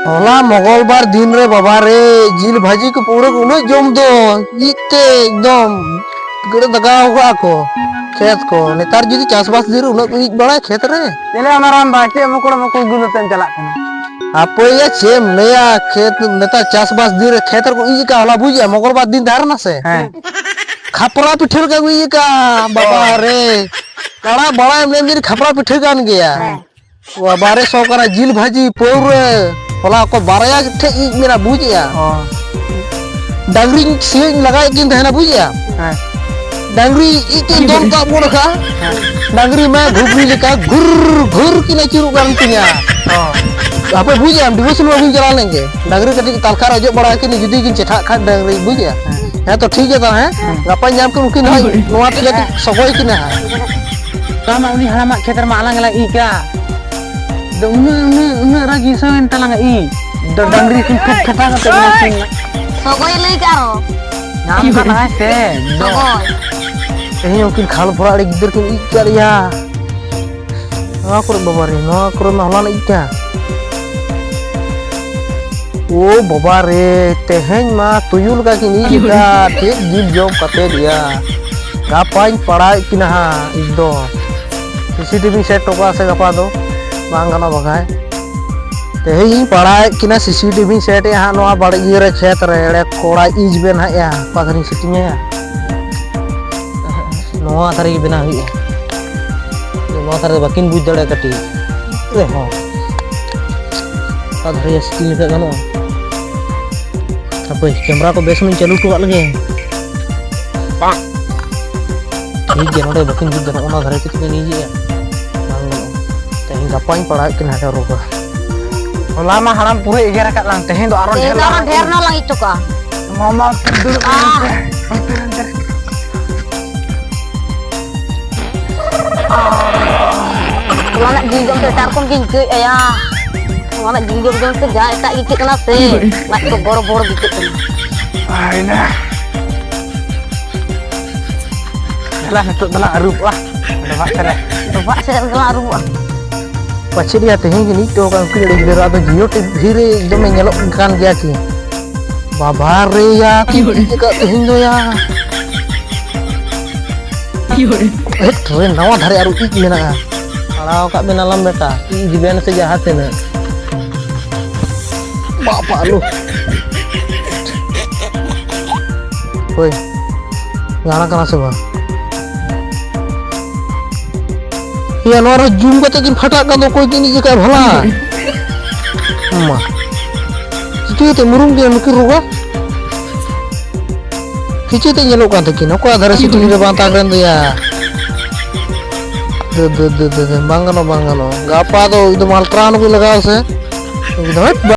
होला मंगलबार दिन रे बाबा रे जिल भाजी को पूरे उन जम दो इते एकदम गड़े दगाव को खेत को नेतार जुदी चासबास दिन उन बड़ा खेत रे चले हमारा बाटे मको गुलतन चला कना आप ये छेम नया खेत नेता चासबास दिन खेत को ई का होला बुझिया मंगलबार दिन धार ना से खपरा पिठल का ई का बाबा रे कड़ा बड़ा में खपरा पिठल कान गया वो बारे सौ करा जिल भाजी पूरे होला को बारया ठे मेरा बुझिया डांगरी सिंग लगाए किन रहना बुझिया डांगरी इके दोन का बोल का डांगरी में घुगरी लेका घुर घुर की ना चिरू कर तिया आपे बुझिया हम डिवोशन में भी चला लेंगे डांगरी कटी तलकार अजो बड़ा के जुदी किन चेठा खा डांगरी बुझिया है तो ठीक है ता है गपा नाम के मुकिन है नोआ ते सगोय किना है काम उनी हरामा खेतर मा आलांग ला इका उन रागी सवेन talang i डांगरी कुन खटा का तेन सगोय लई कारो नाम का ना से सगोय कहीं उकिन खाल भरा अड़े गिदर किन इकरिया ना कर बाबा रे ना कर ना होला ना इका ओ बाबा रे तेहेन मा तुयुल का किन इका ठीक जिल जॉब कते दिया गापाइन पढ़ाई किना इदो सीसीटीवी सेट टोका से गपा दो बांगना बगाए तेही पढ़ाई किना सीसीटीवी सेट यहाँ नोआ बड़ ये खेत रे एड़े कोड़ा इज बेन है या पाथरी सिटिंग है नोआ थारी बिना हुई नोआ थारे बाकिन बुझ दड़े कटी रे हो पाथरी सिटिंग का गनो अब कैमरा को बेस में चालू टुआ लगे ठीक है नोडे बाकिन बुझ दड़े ओना थारे कितने नीजे gapain pala kena ada roba. Lama haram pura igar kat lang teh do aron ढेर ना lang itu ka. Mama tidur. Kalau nak jinggong ke tarkon gingke ya. Kalau nak jinggong ke jai tak gigit kena se. Nak to bor-bor gigit kena. Aina. Lah itu telah arup lah. Coba saya telah arup. पछे दिया तेहें के नीटो का किड़े गिरा तो जियो टे धीरे एकदम नेलो कान गया की बाबा रे या की का तेहें दो या ट्रेन नवा धारे आरु इक मेना अड़ाव का बेनालम बेटा ई जीवन से जहां से न बापा लो ओए गाना कना से बा या नोरा जूम कते किन फटा का दो कोई किन जका भला अम्मा चिते मुरुम के मुकी रुगा खिचते नेलो का तकिन को आधार सिटी रे बांता गन दिया दे बांगनो गापा दो इदो मालट्रान भी लगाओ से एकदम